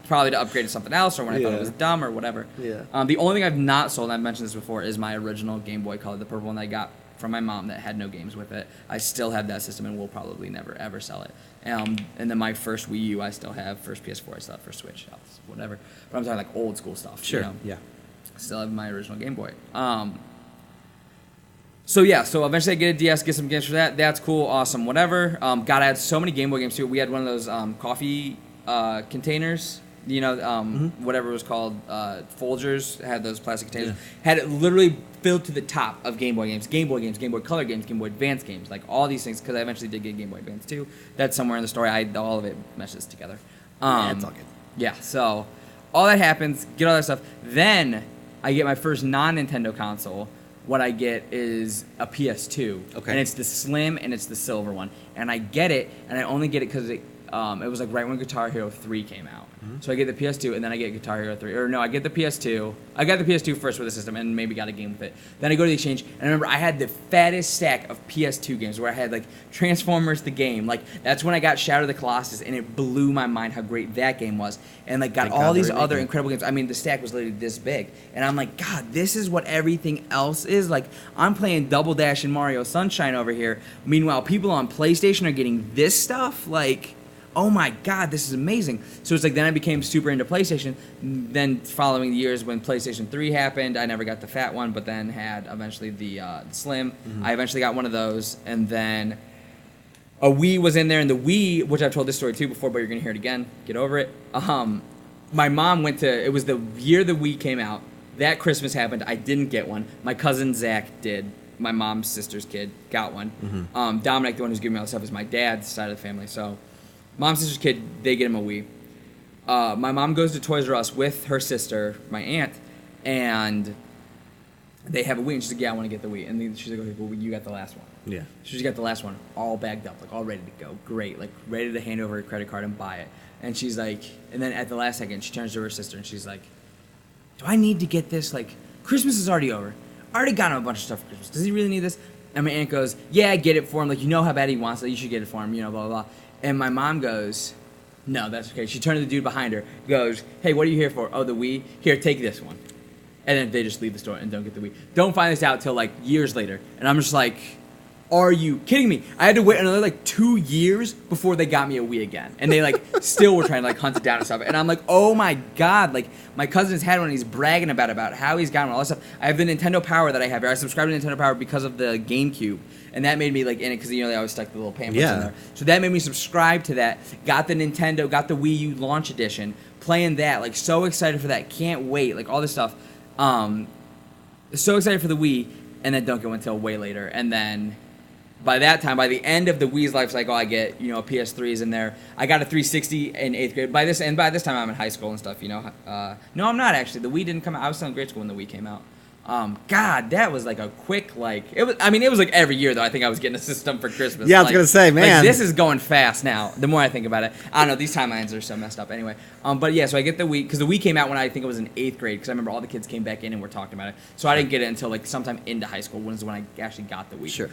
Speaker 1: Probably to upgrade to something else, or when I thought it was dumb or whatever.
Speaker 2: Yeah.
Speaker 1: The only thing I've not sold, and I've mentioned this before, is my original Game Boy Color, the purple one that I got from my mom that had no games with it. I still have that system and will probably never ever sell it. And then my first Wii U I still have, first PS4 I still have, first Switch, whatever. But I'm talking old school stuff.
Speaker 2: Sure. Yeah.
Speaker 1: Still have my original Game Boy. So eventually I get a DS, get some games for that. That's cool, awesome, whatever. God, I had so many Game Boy games too. We had one of those coffee containers. Whatever it was called, Folgers had those plastic containers. Yeah. Had it literally filled to the top of Game Boy games, Game Boy games, Game Boy Color games, Game Boy Advance games, all these things, because I eventually did get Game Boy Advance too. That's somewhere in the story. All of it meshes together.
Speaker 2: It's all good.
Speaker 1: Yeah, so all that happens, get all that stuff. Then I get my first non-Nintendo console. What I get is a PS2.
Speaker 2: Okay.
Speaker 1: And it's the slim and it's the silver one. And I get it, and I only get it because it was right when Guitar Hero 3 came out. Mm-hmm. So I get the PS2, and then I get Guitar Hero 3. Or no, I get the PS2. I got the PS2 first with the system, and maybe got a game with it. Then I go to the exchange, and I remember I had the fattest stack of PS2 games where I had Transformers the game. That's when I got Shadow of the Colossus, and it blew my mind how great that game was. And got all these other incredible games. I mean, the stack was literally this big. And I'm like, God, this is what everything else is. I'm playing Double Dash and Mario Sunshine over here. Meanwhile, people on PlayStation are getting this stuff. Oh my God, this is amazing. So it's then I became super into PlayStation. Then following the years when PlayStation 3 happened, I never got the fat one, but then had eventually the slim. Mm-hmm. I eventually got one of those, and then a Wii was in there, and the Wii, which I've told this story too before, but you're going to hear it again. Get over it. My mom it was the year the Wii came out. That Christmas happened. I didn't get one. My cousin Zach did. My mom's sister's kid got one. Mm-hmm. Dominic, the one who's giving me all the stuff, is my dad's side of the family, so... Mom's sister's kid, they get him a Wii. My mom goes to Toys R Us with her sister, my aunt, and they have a Wii, and she's like, yeah, I want to get the Wii. And then she's like, okay, well, you got the last one.
Speaker 2: Yeah.
Speaker 1: She's got the last one, all bagged up, all ready to go. Great, ready to hand over her credit card and buy it. And she's like, and then at the last second, she turns to her sister, and she's like, do I need to get this? Christmas is already over. I already got him a bunch of stuff for Christmas. Does he really need this? And my aunt goes, yeah, get it for him. You know how bad he wants it. You should get it for him, blah, blah, blah. And my mom goes, No, that's okay. She turned to the dude behind her, goes, hey, what are you here for? Oh, the Wii? Here, take this one. And then they just leave the store and don't get the Wii. Don't find this out till like years later. And I'm just like, are you kidding me? I had to wait another like 2 years before they got me a Wii again. And they like still were trying to like hunt it down and stuff. And I'm like, oh my God. Like my cousin's had one and he's bragging about how he's gotten all this stuff. I have the Nintendo Power that I have here. I subscribed to Nintendo Power because of the GameCube. And that made me like in it because you know they always stuck the little pamphlets in there. So that made me subscribe to that. Got the Nintendo, got the Wii U launch edition, playing that. Like so excited for that. Can't wait. Like all this stuff. So excited for the Wii, and then don't go until way later. And then by that time, by the end of the Wii's life cycle, I get a PS3s in there. I got a 360 in 8th grade. By this time, I'm in high school and stuff. No, I'm not actually. The Wii didn't come out. I was still in grade school when the Wii came out. God, that was like a quick it was. I mean, it was like every year though. I think I was getting a system for Christmas.
Speaker 2: Yeah, I was gonna say, man,
Speaker 1: this is going fast now. The more I think about it, I don't know. These timelines are so messed up. Anyway, but yeah, so I get the Wii because the Wii came out when I think it was in 8th grade because I remember all the kids came back in and were talking about it. So I didn't get it until like sometime into high school. When I actually got the Wii.
Speaker 2: Sure.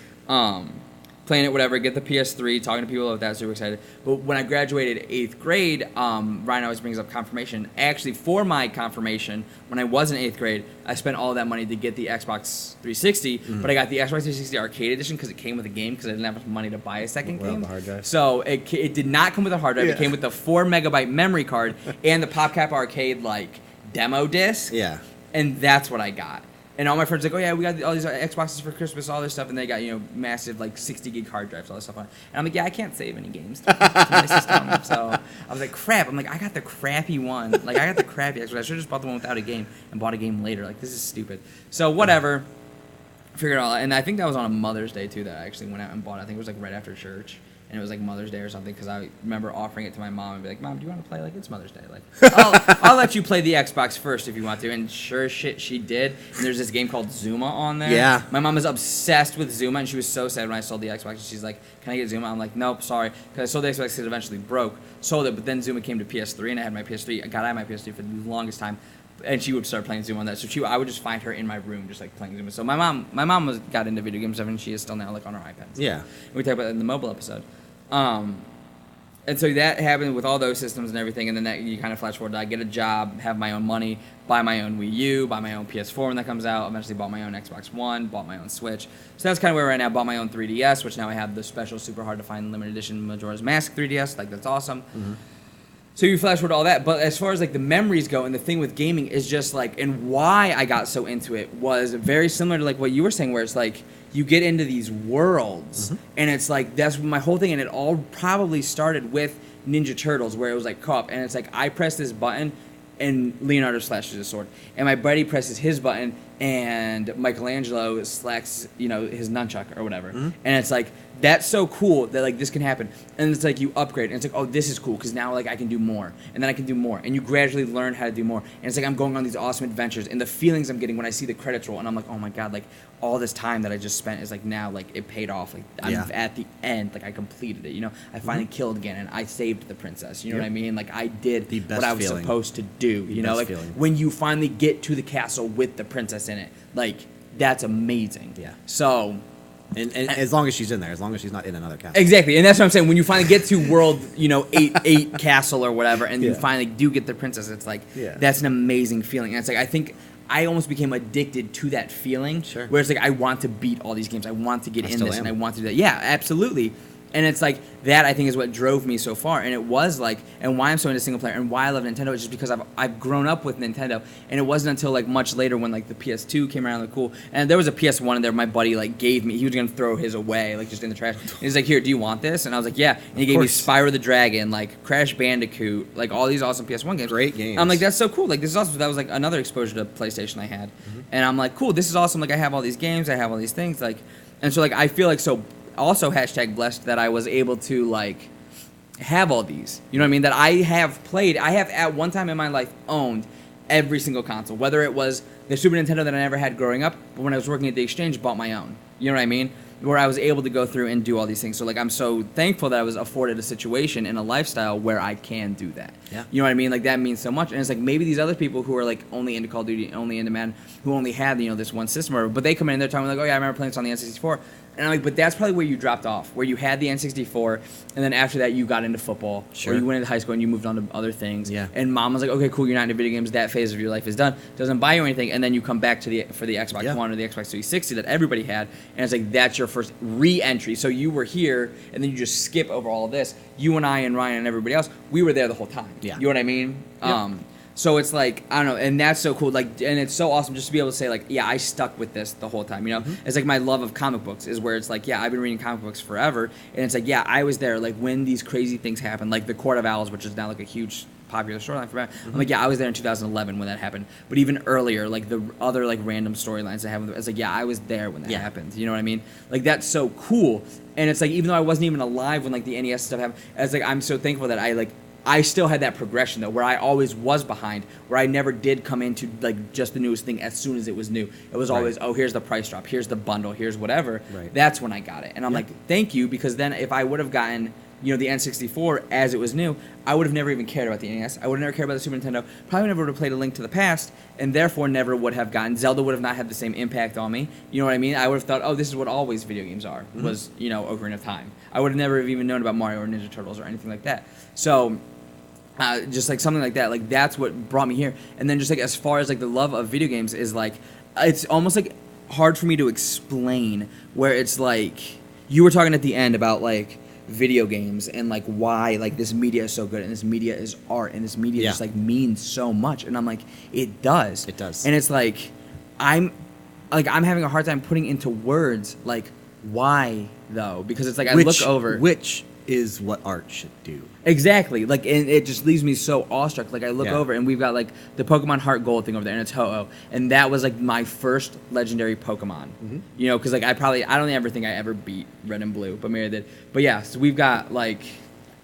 Speaker 1: Playing it, whatever, get the PS3, talking to people about that, super excited. But when I graduated 8th grade, Ryan always brings up confirmation. Actually, for my confirmation, when I was in 8th grade, I spent all that money to get the Xbox 360, but I got the Xbox 360 Arcade Edition because it came with a game because I didn't have enough money to buy a second game.
Speaker 2: The hard drive.
Speaker 1: So it did not come with a hard drive. It came with the 4 megabyte memory card and the PopCap Arcade demo disc.
Speaker 2: Yeah.
Speaker 1: And that's what I got. And all my friends like, oh yeah, we got all these Xboxes for Christmas, all this stuff, and they got massive 60 gig hard drives, all this stuff on it. And I'm like, yeah, I can't save any games to my system. So I was like, crap. I'm like, I got the crappy one. Like I got the crappy Xbox. I should have just bought the one without a game and bought a game later. Like this is stupid. So whatever. Figured it all out. And I think that was on a Mother's Day too that I actually went out and bought it. I think it was right after church. And it was Mother's Day or something because I remember offering it to my mom and be like, Mom, do you want to play? It's Mother's Day. I'll let you play the Xbox first if you want to. And sure shit, she did. And there's this game called Zuma on there.
Speaker 2: Yeah.
Speaker 1: My mom is obsessed with Zuma, and she was so sad when I sold the Xbox. And she's like, can I get Zuma? I'm like, nope, sorry. Because I sold the Xbox because it eventually broke. Sold it, but then Zuma came to PS3, and I had my PS3. I got out of my PS3 for the longest time. And she would start playing Zuma on that. So I would just find her in my room just playing Zuma. So my mom got into video games and she is still now on her iPad. So.
Speaker 2: Yeah.
Speaker 1: We talked about that in the mobile episode. And so that happened with all those systems and everything, and then that you kind of flash forward to I get a job, have my own money, buy my own Wii U, buy my own PS4 when that comes out, eventually bought my own Xbox One, bought my own Switch. So that's kind of where we're at now. Bought my own 3DS, which now I have the special, super hard to find limited edition Majora's Mask 3DS. That's awesome. Mm-hmm. So you flash forward to all that, but as far as the memories go, and the thing with gaming is just and why I got so into it was very similar to what you were saying, where it's you get into these worlds, mm-hmm. and it's that's my whole thing, and it all probably started with Ninja Turtles, where it was co-op, and it's I press this button, and Leonardo slashes his sword, and my buddy presses his button, and Michelangelo slacks his nunchuck or whatever, mm-hmm. and it's that's so cool that this can happen, and it's you upgrade, and it's oh, this is cool because now I can do more, and then I can do more, and you gradually learn how to do more, and it's I'm going on these awesome adventures, and the feelings I'm getting when I see the credits roll, and I'm oh my God, all this time that I just spent is now it paid off, I'm at the end, I completed it, I finally mm-hmm. killed again, and I saved the princess, you know what I mean, I did what I was supposed to do, when you finally get to the castle with the princess in it, that's amazing.
Speaker 2: Yeah.
Speaker 1: So.
Speaker 2: And as long as she's in there, as long as she's not in another castle.
Speaker 1: Exactly, and that's what I'm saying. When you finally get to world, 8 castle or whatever, and you finally do get the princess, it's that's an amazing feeling. And it's I think I almost became addicted to that feeling.
Speaker 2: Sure.
Speaker 1: Where it's I want to beat all these games. I want to get in this, and I want to do that. Yeah, absolutely. And it's that I think is what drove me so far, and it was and why I'm so into single player and why I love Nintendo is just because I've grown up with Nintendo, and it wasn't until much later when the PS2 came around, cool, and there was a PS1 in there my buddy gave me. He was gonna throw his away just in the trash. And he's here, do you want this? And I was yeah. And he gave me Spyro the Dragon, Crash Bandicoot, all these awesome PS1 games.
Speaker 2: Great games.
Speaker 1: I'm that's so cool. This is awesome. That was another exposure to PlayStation I had, mm-hmm. and I'm cool. This is awesome. I have all these games. I have all these things. And so I feel so. Also #blessed that I was able to have all these, you know what I mean, that I have played. I have at one time in my life owned every single console, whether it was the Super Nintendo that I never had growing up, but when I was working at the Exchange, bought my own, you know what I mean, where I was able to go through and do all these things. So I'm so thankful that I was afforded a situation and a lifestyle where I can do that.
Speaker 2: Yeah.
Speaker 1: You know what I mean? That means so much. And it's maybe these other people who are only into Call of Duty, only into Madden, who only had this one system, but they come in and they're talking oh yeah, I remember playing this on the N64. And I'm like, but that's probably where you dropped off, where you had the N64, and then after that you got into football,
Speaker 2: Sure.
Speaker 1: or you went into high school and you moved on to other things.
Speaker 2: Yeah.
Speaker 1: And mom was like, okay, cool, you're not into video games. That phase of your life is done. Doesn't buy you anything, and then you come back to for the Xbox One or the Xbox 360 that everybody had, and it's like that's your first re-entry. So you were here, and then you just skip over all of this. You and I and Ryan and everybody else, we were there the whole time.
Speaker 2: Yeah.
Speaker 1: You know what I mean?
Speaker 2: Yep.
Speaker 1: So it's like, I don't know, and that's so cool. Like, and it's so awesome just to be able to say, like, yeah, I stuck with this the whole time. You know, it's like my love of comic books is where it's like, yeah, I've been reading comic books forever, and it's like, yeah, I was there, like when these crazy things happened, like the Court of Owls, which is now like a huge popular storyline for me. I'm like, yeah, I was there in 2011 when that happened, but even earlier, like the other like random storylines that happened, it's like, yeah, I was there when that happened. You know what I mean? Like that's so cool, and it's like even though I wasn't even alive when like the NES stuff happened, it's like I'm so thankful that I still had that progression though, where I always was behind, where I never did come into like just the newest thing as soon as it was new. It was always, oh, here's the price drop, here's the bundle, here's whatever.
Speaker 2: Right. That's
Speaker 1: when I got it, and I'm like, thank you, because then if I would have gotten, you know, the N64 as it was new, I would have never even cared about the NES. I would have never cared about the Super Nintendo. Probably never would have played A Link to the Past, and therefore never would have gotten Zelda. Would have not had the same impact on me. You know what I mean? I would have thought, oh, this is what always video games are. Was, you know, Ocarina of Time. I would have never have even known about Mario or Ninja Turtles or anything like that. So. Just like something like that, like that's what brought me here. And then just like as far as like the love of video games is like, it's almost like hard for me to explain, where it's like you were talking at the end about like video games and like why like this media is so good and this media is art and this media just like means so much, and I'm like, it does, and it's like I'm having a hard time putting into words like why though, because it's like I look over
Speaker 2: which is what art should do.
Speaker 1: Exactly. Like, and it just leaves me so awestruck. Like, I look over, and we've got, like, the Pokemon Heart Gold thing over there, and it's Ho-Oh. And that was, like, my first legendary Pokemon. You know, because, like, I don't ever think I ever beat Red and Blue, but maybe I did. But, yeah, so we've got, like,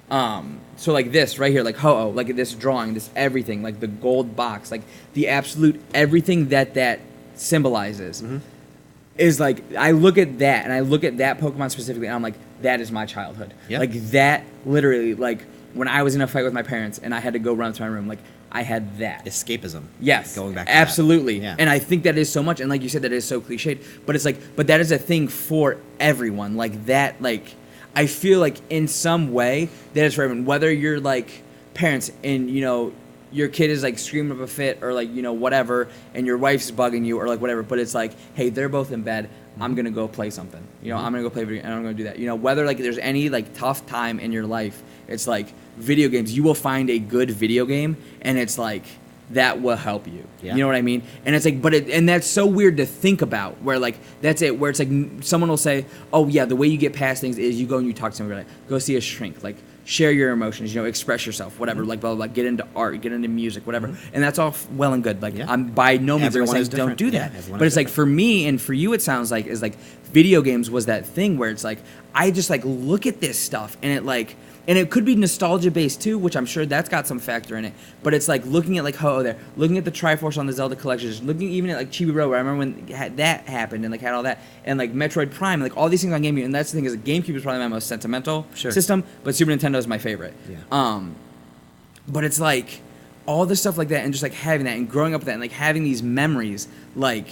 Speaker 1: so, like, this right here, like, Ho-Oh, like, this drawing, this everything, like, the gold box, like, the absolute everything that symbolizes. Is like, I look at that, and I look at that Pokemon specifically, and I'm like, that is my childhood. Like, that literally, like, when I was in a fight with my parents and I had to go run to my room, like, I had that.
Speaker 2: Escapism.
Speaker 1: Yes.
Speaker 2: Going back to
Speaker 1: absolutely.
Speaker 2: That. Yeah.
Speaker 1: And I think that is so much, and like you said, that is so cliched, but it's like, but that is a thing for everyone. Like, that, like, I feel like in some way, that is for everyone. Whether you're, like, parents and, you know, your kid is like screaming up a fit or like, you know, whatever, and your wife's bugging you or like whatever, but it's like, hey, they're both in bed, I'm gonna go play something, you know, I'm gonna go play video and I'm gonna do that, you know, whether like there's any like tough time in your life, it's like video games, you will find a good video game, and it's like that will help you. You know what I mean? And it's like, and that's so weird to think about, where like that's it, where it's like someone will say, oh yeah, the way you get past things is you go and you talk to somebody, like, go see a shrink, like, share your emotions, you know, express yourself, whatever, like, blah, blah, blah, get into art, get into music, whatever. And that's all well and good. Like, I'm by no means saying don't do that. But it's like, for me and for you, it sounds like, is like, video games was that thing where it's like, I just like look at this stuff, and it like, and it could be nostalgia based too, which I'm sure that's got some factor in it. But it's like looking at like Ho-Oh there, looking at the Triforce on the Zelda collections, looking even at like Chibi Row, where I remember when that happened and like had all that, and like Metroid Prime, like all these things on GameCube. And that's the thing, is GameCube is probably my most sentimental system, but Super Nintendo is my favorite. But it's like all this stuff like that, and just like having that and growing up with that, and like having these memories, like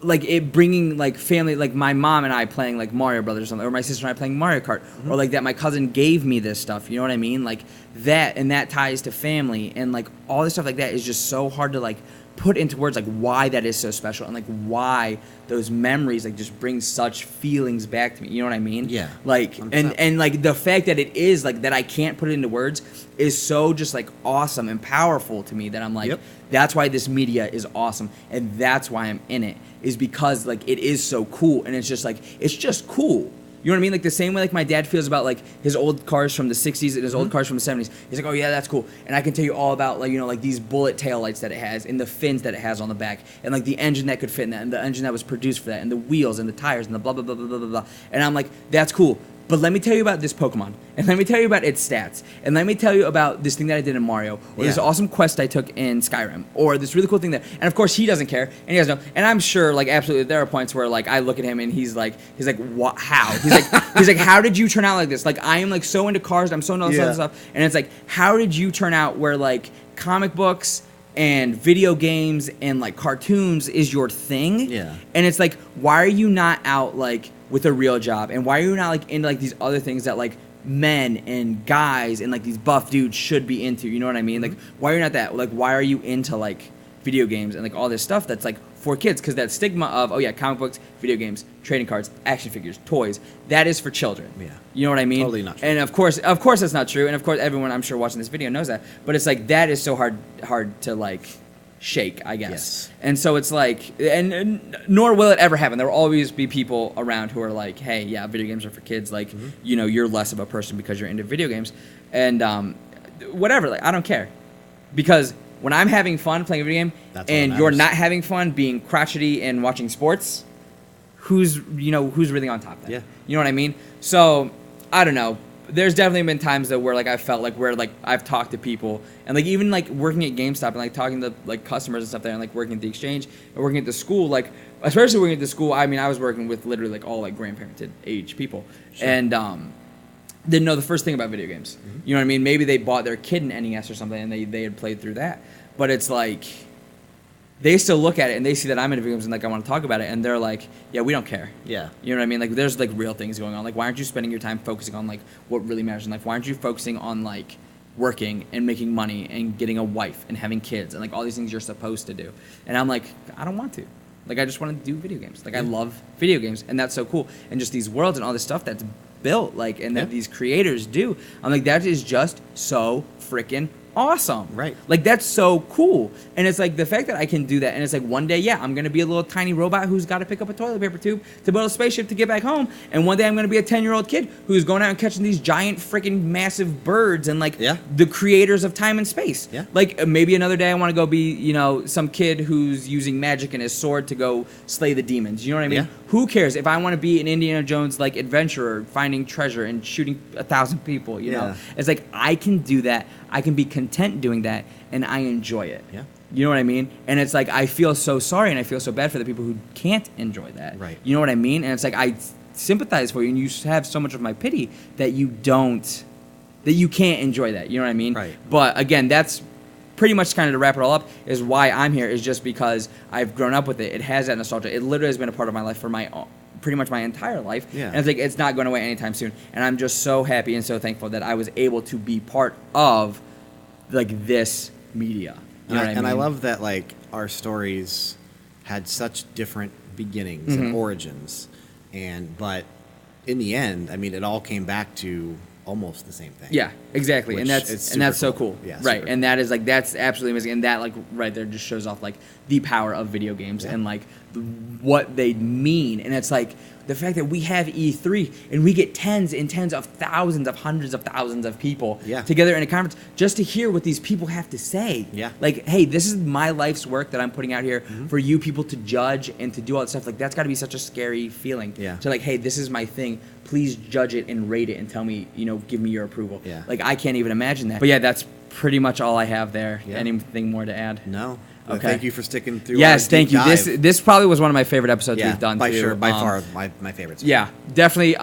Speaker 1: it bringing like family, like my mom and I playing like Mario Brothers or something, or my sister and I playing Mario Kart, or like that my cousin gave me this stuff, you know what I mean? Like that, and that ties to family, and like all this stuff like that is just so hard to like put into words, like why that is so special, and like why those memories like just bring such feelings back to me, you know what I mean?
Speaker 2: Yeah.
Speaker 1: Like, and like the fact that it is like that I can't put it into words is so just like awesome and powerful to me, that I'm like, that's why this media is awesome, and that's why I'm in it, is because like it is so cool, and it's just like, it's just cool. You know what I mean? Like the same way like my dad feels about like his old cars from the 60s and his old cars from the 70s. He's like, oh yeah, that's cool. And I can tell you all about like, you know, like these bullet taillights that it has, and the fins that it has on the back, and like the engine that could fit in that, and the engine that was produced for that, and the wheels and the tires and the blah, blah, blah, blah, blah, blah, blah. And I'm like, that's cool. But let me tell you about this Pokemon, and let me tell you about its stats, and let me tell you about this thing that I did in Mario, or this awesome quest I took in Skyrim, or this really cool thing that, and of course he doesn't care, and he doesn't know, and I'm sure like absolutely there are points where like I look at him and he's like what, how? He's like how did you turn out like this? Like I am like so into cars, I'm so into all this other stuff, and it's like, how did you turn out where like comic books and video games and like cartoons is your thing.
Speaker 2: Yeah.
Speaker 1: And it's like, why are you not out like with a real job? And why are you not like into like these other things that like men and guys and like these buff dudes should be into? You know what I mean? Like, why are you not that? Like, why are you into like video games and like all this stuff that's like for kids? Because that stigma of, oh yeah, comic books, video games, trading cards, action figures, toys, that is for children.
Speaker 2: Yeah.
Speaker 1: You know what I mean?
Speaker 2: Totally not true.
Speaker 1: And of course that's not true. And of course everyone I'm sure watching this video knows that. But it's like that is so hard to like shake, I guess.
Speaker 2: Yes.
Speaker 1: And so it's like, and nor will it ever happen. There will always be people around who are like, hey, yeah, video games are for kids. Like, you know, you're less of a person because you're into video games. And whatever, like, I don't care. Because when I'm having fun playing a video game and you're not having fun being crotchety and watching sports, who's really on top then?
Speaker 2: Yeah.
Speaker 1: You know what I mean? So, I don't know. There's definitely been times though where like I felt like where like I've talked to people and like even like working at GameStop and like talking to like customers and stuff there and like working at the exchange and working at the school, like especially working at the school, I mean I was working with literally like all like grandparented age people. Sure. And didn't know the first thing about video games. You know what I mean? Maybe they bought their kid an NES or something and they had played through that. But it's like they still look at it and they see that I'm into video games and like I want to talk about it and they're like, yeah, we don't care.
Speaker 2: Yeah.
Speaker 1: You know what I mean? Like there's like real things going on. Like why aren't you spending your time focusing on like what really matters in life? Why aren't you focusing on like working and making money and getting a wife and having kids and like all these things you're supposed to do? And I'm like, I don't want to. Like I just want to do video games. Like I love video games and that's so cool. And just these worlds and all this stuff that's built like and that these creators do. I'm like that is just so freaking awesome.
Speaker 2: Right.
Speaker 1: Like that's so cool. And it's like the fact that I can do that and it's like one day, yeah, I'm going to be a little tiny robot who's got to pick up a toilet paper tube to build a spaceship to get back home. And one day I'm going to be a 10-year-old kid who's going out and catching these giant freaking massive birds and like the creators of time and space.
Speaker 2: Yeah.
Speaker 1: Like maybe another day I want to go be, you know, some kid who's using magic and his sword to go slay the demons. You know what I mean?
Speaker 2: Yeah.
Speaker 1: Who cares if I want to be an Indiana Jones like adventurer finding treasure and shooting 1,000 people, you know? It's like I can do that. I can be content doing that, and I enjoy it.
Speaker 2: Yeah.
Speaker 1: You know what I mean? And it's like I feel so sorry and I feel so bad for the people who can't enjoy that.
Speaker 2: Right.
Speaker 1: You know what I mean? And it's like I sympathize for you, and you have so much of my pity that you can't enjoy that. You know what I mean?
Speaker 2: Right.
Speaker 1: But again, that's pretty much kind of to wrap it all up is why I'm here is just because I've grown up with it. It has that nostalgia. It literally has been a part of my life for pretty much my entire life.
Speaker 2: Yeah.
Speaker 1: And it's like it's not going away anytime soon. And I'm just so happy and so thankful that I was able to be part of like this media. You know what I mean?
Speaker 2: And I love that like our stories had such different beginnings and origins, but in the end, I mean, it all came back to almost the same thing.
Speaker 1: Yeah, exactly. And that's so cool.
Speaker 2: Yeah,
Speaker 1: right. And that is like that's absolutely amazing. And that like right there just shows off like the power of video games and like what they mean. And it's like the fact that we have E3 and we get tens and tens of thousands of hundreds of thousands of people together in a conference just to hear what these people have to say.
Speaker 2: Yeah.
Speaker 1: Like, hey, this is my life's work that I'm putting out here for you people to judge and to do all that stuff. Like that's got to be such a scary feeling.
Speaker 2: Yeah.
Speaker 1: To like, hey, this is my thing. Please judge it and rate it and tell me, you know, give me your approval.
Speaker 2: Yeah.
Speaker 1: Like I can't even imagine that. But yeah, that's pretty much all I have there.
Speaker 2: Yeah.
Speaker 1: Anything more to add?
Speaker 2: No.
Speaker 1: Okay.
Speaker 2: Thank you for sticking through.
Speaker 1: Yes,
Speaker 2: our
Speaker 1: thank
Speaker 2: deep
Speaker 1: you.
Speaker 2: dive.
Speaker 1: This probably was one of my favorite episodes we've done.
Speaker 2: By
Speaker 1: too.
Speaker 2: sure, by far my favorite.
Speaker 1: Yeah, definitely.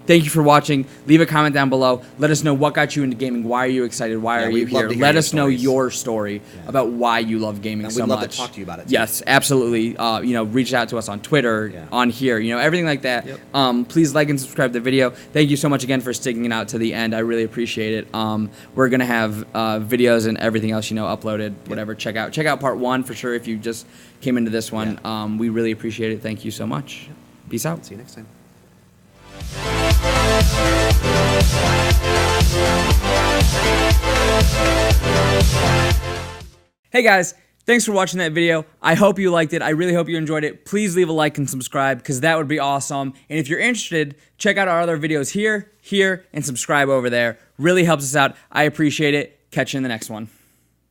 Speaker 1: Thank you for watching. Leave a comment down below. Let us know what got you into gaming. Why are you excited? Why are you here? Let us know your story about why you love gaming so much.
Speaker 2: We'd love to talk to you about it. Too.
Speaker 1: Yes, absolutely. You know, reach out to us on Twitter, on here, you know, everything like that.
Speaker 2: Yep.
Speaker 1: Please like and subscribe to the video. Thank you so much again for sticking it out to the end. I really appreciate it. We're gonna have videos and everything else, you know, uploaded. Whatever. Check out part 1 for sure if you just came into this one. We really appreciate it. Thank you so much. Peace out.
Speaker 2: See you next time.
Speaker 1: Hey guys, thanks for watching that video. I hope you liked it. I really hope you enjoyed it. Please leave a like and subscribe because that would be awesome. And if you're interested, check out our other videos here, and subscribe over there. Really helps us out. I appreciate it. Catch you in the next one.